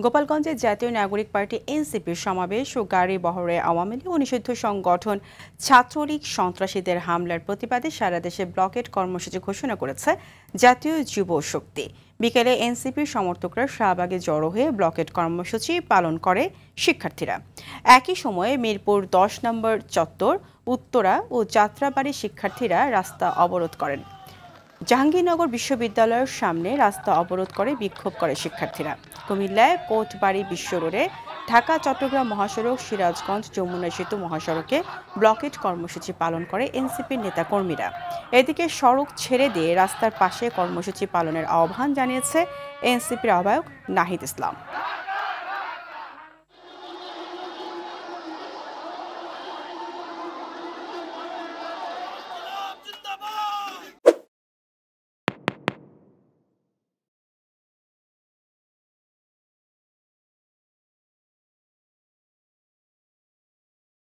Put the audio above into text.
গোপালগঞ্জে জাতীয় নাগরিক পার্টি এনসিপির সমাবেশ ও গাড়ি বহরে আওয়ামী লীগ ও নিষিদ্ধ সংগঠন ছাত্রলীগ সন্ত্রাসীদের হামলার প্রতিবাদে সারা দেশে ব্লকেট কর্মসূচি ঘোষণা করেছে জাতীয় যুব শক্তি। বিকেলে এনসিপির সমর্থকরা শাহবাগে জড়ো হয়ে ব্লকেট কর্মসূচি পালন করে শিক্ষার্থীরা। একই সময়ে মিরপুর 10 নম্বর চত্বর, উত্তরা ও যাত্রাবাড়ির শিক্ষার্থীরা রাস্তা অবরোধ করেন। জাহাঙ্গীরনগর বিশ্ববিদ্যালয়ের সামনে রাস্তা অবরোধ করে বিক্ষোভ করে শিক্ষার্থীরা। কুমিল্লায় কোটবাড়ি বিশ্ব রোডে, ঢাকা চট্টগ্রাম মহাসড়ক, সিরাজগঞ্জ যমুনা সেতু মহাসড়কে ব্লকেট কর্মসূচি পালন করে এনসিপির নেতাকর্মীরা। এদিকে সড়ক ছেড়ে দিয়ে রাস্তার পাশে কর্মসূচি পালনের আহ্বান জানিয়েছে এনসিপির আহ্বায়ক নাহিদ ইসলাম।